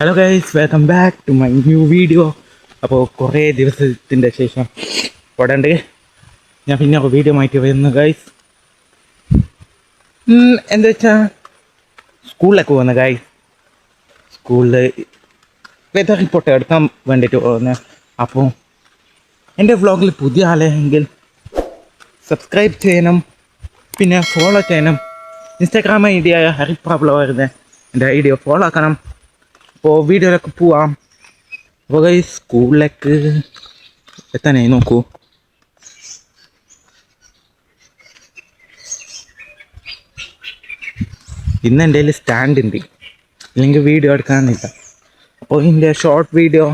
Hello guys, welcome back to my new video. അപ്പോൾ കുറേ ദിവസത്തിൻ്റെ ശേഷം ഉടണ്ട് ഞാൻ പിന്നെ വീഡിയോ മാറ്റി വരുന്നു ഗൈസ്. എന്താ വെച്ചാൽ സ്കൂളിലൊക്കെ പോകുന്ന ഗൈസ്, സ്കൂളിൽ വെതർ റിപ്പോർട്ട് എടുക്കാൻ വേണ്ടിയിട്ട് പോകുന്നത്. അപ്പോൾ എൻ്റെ വ്ളോഗിൽ പുതിയ ആളെങ്കിൽ സബ്സ്ക്രൈബ് ചെയ്യണം, പിന്നെ ഫോളോ ചെയ്യണം. ഇൻസ്റ്റാഗ്രാം ഐ ഡി ആയ ഹരിപ്ര വ്ളോഗറിൻ്റെ എൻ്റെ ഐ ഡി ഫോളോ ആക്കണം. അപ്പോൾ വീഡിയോയിലൊക്കെ പോവാം. അപ്പോൾ ഗൈസ് സ്കൂളിലേക്ക് എത്താനായി, നോക്കൂ. ഇന്ന് എൻ്റെ കയ്യിൽ സ്റ്റാൻഡ് ഉണ്ട്, ഇല്ലെങ്കിൽ വീഡിയോ എടുക്കാനില്ല. അപ്പോൾ ഇതിൻ്റെ ഷോർട്ട് വീഡിയോ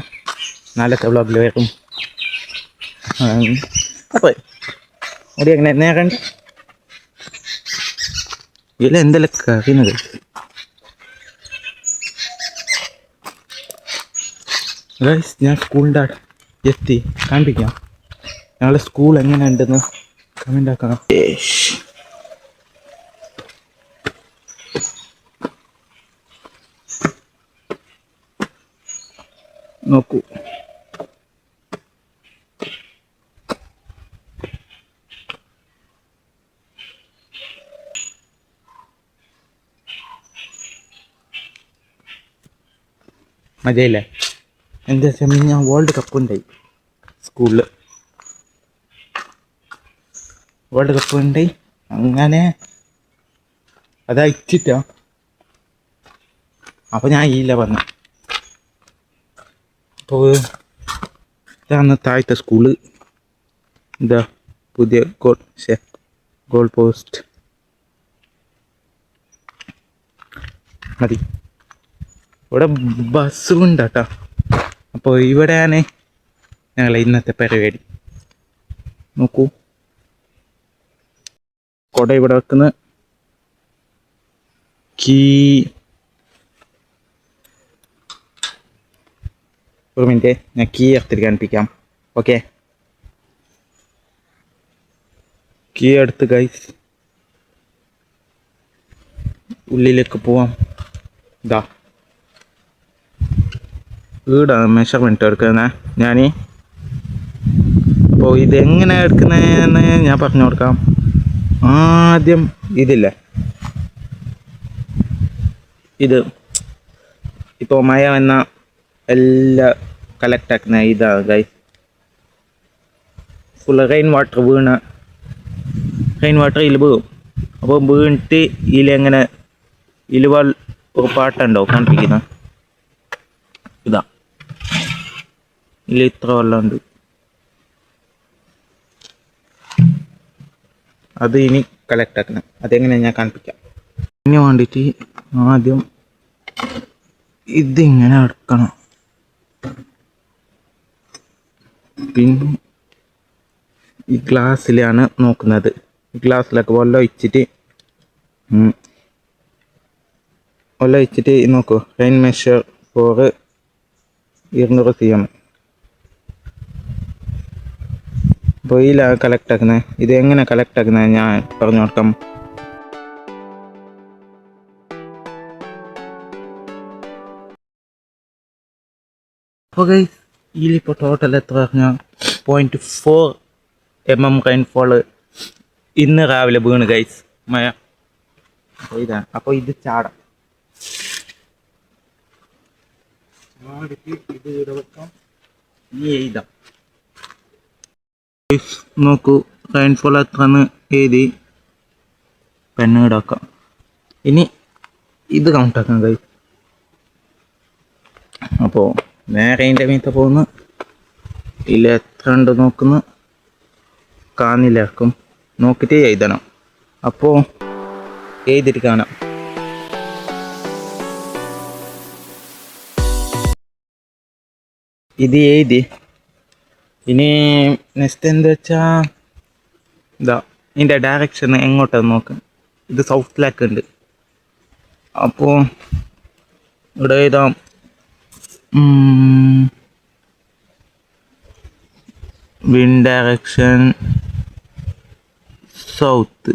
നാളത്തെ വ്ളോഗിൽ വരും. അപ്പോൾ അവിടെ എങ്ങനെ നേരണ്ട ഇതിൽ എന്തെല്ലാം കറിയുന്നത്. ഗൈസ് ഞാൻ സ്കൂളിൻ്റെ എത്തി, കാണിപ്പിക്കാം. ഞങ്ങളുടെ സ്കൂൾ എങ്ങനെ ഉണ്ടെന്ന് കമൻ്റ് ആക്കണം. നോക്കൂ, മജയില്ലേ? എന്താ വെച്ചാൽ ഞാൻ വേൾഡ് കപ്പ് ഉണ്ടായി സ്കൂളിൽ, വേൾഡ് കപ്പ് ഉണ്ടായി. അങ്ങനെ അതയച്ചിട്ടാ. അപ്പോൾ ഞാൻ ഇല്ല പറഞ്ഞു. അപ്പോൾ ഇതാണ് താഴത്തെ സ്കൂള്. ഇതാ പുതിയ ഗോൾ പോസ്റ്റ് മതി. ഇവിടെ ബസ്സും ഉണ്ട് കേട്ടോ. അപ്പോൾ ഇവിടെയാണ് ഞങ്ങളെ ഇന്നത്തെ പരിപാടി. നോക്കൂ, കുട ഇവിടെ വെക്കുന്ന ഒരു മിനിറ്റ്, ഞാൻ കീ എടുത്തിട്ട് കാണിപ്പിക്കാം. ഓക്കെ, കീ എടുത്ത് ഗൈസ് ഉള്ളിലേക്ക് പോവാം. ഇതാ വീടാണ് മെഷർമെൻറ്റ് എടുക്കുന്നത് ഞാൻ. അപ്പോൾ ഇതെങ്ങനെ എടുക്കുന്നതെന്ന് ഞാൻ പറഞ്ഞു കൊടുക്കാം. ആദ്യം ഇതില്ലേ, ഇത് ഇപ്പോൾ മഴ വന്ന എല്ലാം കളക്ട് ആക്കുന്ന ഇതാണ് ഗൈസ്. ഫുൾ റെയിൻ വാട്ടർ ഇതിൽ വീഴും. അപ്പോൾ വീണിട്ട് ഇതിലെങ്ങനെ ഒരു പാട്ടുണ്ടാവും കാണിപ്പിക്കുന്ന. ഇതാ ഇതിൽ ഇത്ര വെള്ളമുണ്ട്. അത് ഇനി കളക്ട് ആക്കണം. അതെങ്ങനെ ഞാൻ കാണിപ്പിക്കാം. ഇതിന് വേണ്ടിയിട്ട് ആദ്യം ഇതിങ്ങനെ എടുക്കണം. പിന്നെ ഈ ഗ്ലാസ്സിലാണ് നോക്കുന്നത്. ഈ ഗ്ലാസ്സിലൊക്കെ വെള്ളം ഒഴിച്ചിട്ട് നോക്കൂ. Rain measure for 200 cm. അപ്പോൾ ഇതിലാണ് കളക്ട് ആക്കുന്നത്. ഇത് എങ്ങനെ കളക്ട് ആക്കുന്നത് ഞാൻ പറഞ്ഞു കൊടുക്കാം. അപ്പോൾ ഗൈസ് ഇതിലിപ്പോൾ ടോട്ടൽ എത്ര പറഞ്ഞാൽ 0.4 mm റെയിൻഫോള് ഇന്ന് രാവിലെ വീണ് ഗൈസ്, മഴ. അപ്പോൾ ഇതാണ്. അപ്പോൾ ഇത് ചാടാം. ഇത് ഇവിടെ വെക്കാം. ഇനി എഴുതാം. നോക്കൂ, റെയിൻഫോൾ എത്രന്ന് എഴുതി പെണ്ണ് ഇടാക്കാം. ഇനി ഇത് കൗണ്ടാക്കാം ഗൈസ്. അപ്പോൾ നേരെ അതിൻ്റെ മീത്ത പോകുന്നു. ഇതിൽ എത്ര ഉണ്ട് നോക്കുന്നു, കാണില്ലാക്കും. നോക്കിയിട്ട് എഴുതണം. അപ്പോൾ എഴുതിയിട്ട് കാണാം. ഇത് എഴുതി. ഇനി നെക്സ്റ്റ് എന്താ വെച്ചാൽ ഇതാ ഇതിൻ്റെ ഡയറക്ഷൻ എങ്ങോട്ടാണ് നോക്കാം. ഇത് സൗത്തിലേക്ക് ഉണ്ട്. അപ്പോൾ ഇവിടെ എഴുതാം wind direction south.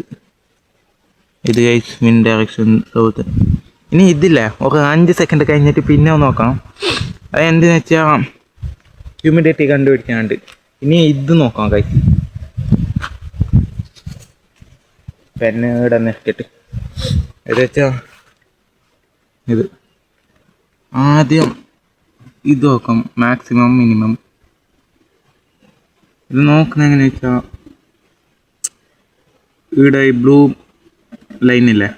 ഇത് ഗൈസ് wind direction south. ഇനി ഇതില്ലേ ഒരു 5 സെക്കൻഡ് കഴിഞ്ഞിട്ട് പിന്നെ നോക്കാം. അത് എന്തെന്ന് വെച്ചാൽ ഹ്യൂമിഡിറ്റി കണ്ടുപിടിക്കാനുണ്ട്. ഇനി ഇത് നോക്കാം ഗൈസ്. പെന്ന് ഇവിടെ നിർത്തിയിട്ട് ഇത് വെച്ചാൽ ഇത് ആദ്യം ഇത് നോക്കാം, മാക്സിമം മിനിമം. ഇത് നോക്കുന്നത് എങ്ങനെയാ വെച്ചാൽ ഇവിടെ ഈ ബ്ലൂ ലൈനില്ലേ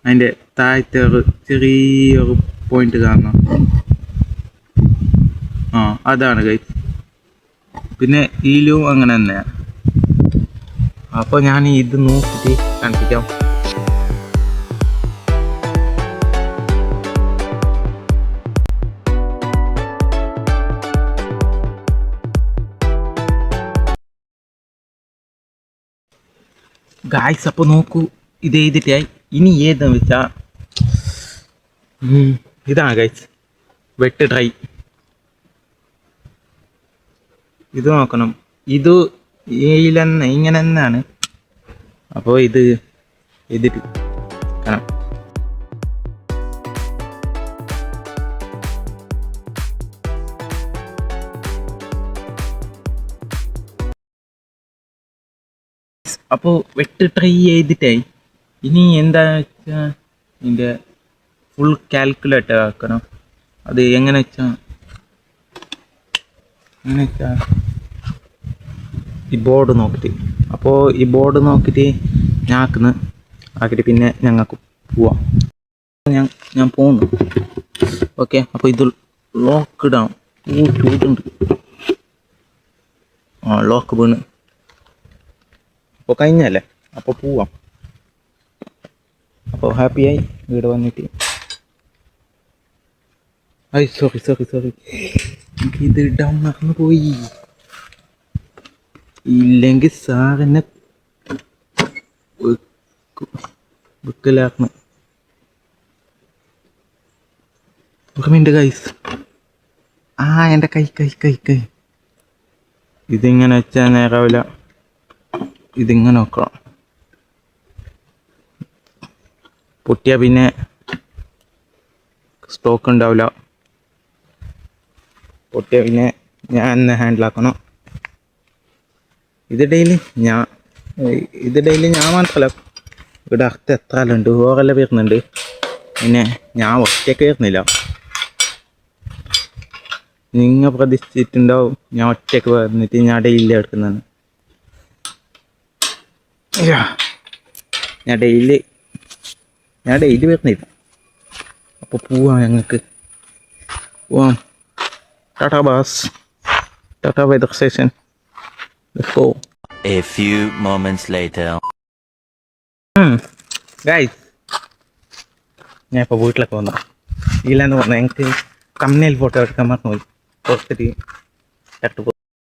അതിൻ്റെ താഴത്തെ ഒരു ചെറിയൊരു പോയിന്റ് കാണണം. അതാണ് ഗൈസ്. പിന്നെ ഈലും അങ്ങനെ തന്നെയാണ്. അപ്പോൾ ഞാൻ ഇത് നോക്കിയിട്ട് കാണിപ്പിക്കാം. ഗായ്സ് അപ്പോൾ നോക്കൂ, ഇത് എഴുതിയിട്ടായി. ഇനി ഏതെന്ന് വെച്ചാൽ ഇതാണ് ഗൈസ്, വെട്ട് ഡ്രൈ. ഇത് നോക്കണം, ഇത് ഏയിലെന്ന് ഇങ്ങനെ തന്നെയാണ്. അപ്പോൾ ഇത് എഴുതിട്ട് കാണാം. അപ്പോൾ വെട്ട് ട്രൈ ചെയ്തിട്ടായി. ഇനി എന്താ വെച്ചാൽ ഇതിൻ്റെ ഫുൾ കാൽക്കുലേറ്റർ ആക്കണം. അത് എങ്ങനെ വെച്ചാൽ ഈ ബോർഡ് നോക്കിയിട്ട്, അപ്പോൾ ഈ ബോർഡ് നോക്കിയിട്ട് ഞാൻ ആക്കിയിട്ട് പിന്നെ ഞങ്ങൾക്ക് പോവാം. ഞാൻ പോകുന്നു. ഓക്കെ, അപ്പോൾ ഇത് ലോക്ക് ഇടാം. ചൂടുണ്ട്. ലോക്ക് വീണ്. അപ്പോൾ കഴിഞ്ഞല്ലേ, അപ്പോൾ പോവാം. അപ്പോൾ ഹാപ്പിയായി വീട് വന്നിട്ട്. സോറി എനിക്ക് ഇത് ഇടാൻ മറന്നു പോയി. ഇല്ലെങ്കിൽ സാറിനെ വെക്കലാക്കണം. ഓർമ്മയുണ്ട് ഗൈസ്. എൻ്റെ കൈ ഇതിങ്ങനെ വെച്ചാൽ നേരാവില്ല. ഇതിങ്ങനെ വെക്കണം. പൊട്ടിയാൽ പിന്നെ സ്റ്റോക്ക് ഉണ്ടാവില്ല. പൊട്ടിയാൽ പിന്നെ ഞാൻ തന്നെ ഹാൻഡിലാക്കണം. ഇത് ഡെയിലി ഞാൻ മാത്രമല്ല, ഇവിടെ അടുത്ത് എത്ര ആളുണ്ട്, ഓരെല്ലാം വരുന്നുണ്ട്. പിന്നെ ഞാൻ ഒറ്റയ്ക്ക് വരുന്നില്ല. നിങ്ങൾ പ്രതീക്ഷിച്ചിട്ടുണ്ടാവും ഞാൻ ഒറ്റയ്ക്ക് വന്നിട്ട് ഞാൻ ഡെയിലി എടുക്കുന്നതാണ്. ഞാൻ ഡെയിലി വരുന്നില്ല. അപ്പോൾ പോവാം, ഞങ്ങൾക്ക് പോവാം. Tata boss, tata weather station. A few moments later. Guys, ഞാൻ ഇപ്പോൾ വീട്ടിലൊക്കെ വന്നു. ഇല്ലാന്ന് പറഞ്ഞാൽ എനിക്ക് കമ്പനിയിൽ ഫോട്ടോ എടുക്കാൻ മറന്നുപോയി. പുറത്തിട്ട്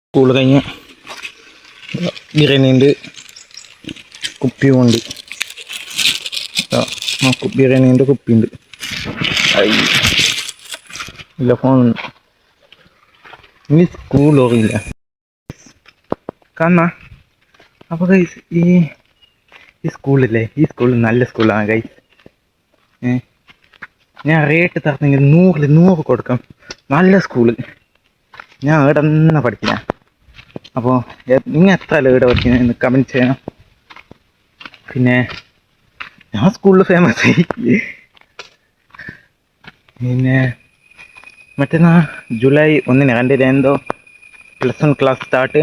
സ്കൂൾ കഴിഞ്ഞ് ബിരിയാണിയുണ്ട്, കുപ്പിയുമുണ്ട്. ബിരിയാണിൻ്റെ കുപ്പിയുണ്ട്. ഇല്ല, ഫോൺ ഇനി സ്കൂൾ ഓറിയില്ല കാണാ. അപ്പോൾ ഗൈസ്, ഈ സ്കൂളില്ലേ, ഈ സ്കൂൾ നല്ല സ്കൂളാണ് ഗൈസ്. ഞാൻ റേറ്റ് തരണമെങ്കിൽ 100 കൊടുക്കാം. നല്ല സ്കൂള്. ഞാൻ ഇവിടെ തന്നെ പഠിക്കുന്ന. അപ്പോൾ നിങ്ങൾ എത്ര ഇവിടെ പഠിക്കുന്നത് എന്ന് കമൻറ്റ് ചെയ്യണം. പിന്നെ ഞാൻ സ്കൂളിൽ ഫേമസ് ആയി. പിന്നെ മറ്റന്നാ ജൂലൈ 1 എൻ്റെ എന്തോ +1 ക്ലാസ് സ്റ്റാർട്ട്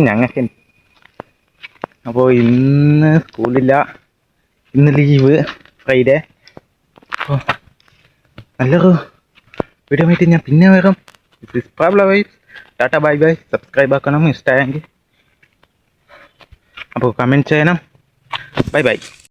ഞങ്ങൾക്ക്. അപ്പോൾ ഇന്ന് സ്കൂളില്ല, ഇന്ന് ലീവ്, ഫ്രൈഡേ. അപ്പോൾ നല്ലൊരു വീഡിയോ ആയിട്ട് ഞാൻ പിന്നെ വരാം. Tata bye bye. സബ്സ്ക്രൈബ് ആക്കണം ഇഷ്ടമായെങ്കിൽ. അപ്പോൾ കമൻറ്റ് ചെയ്യണം. Bye bye.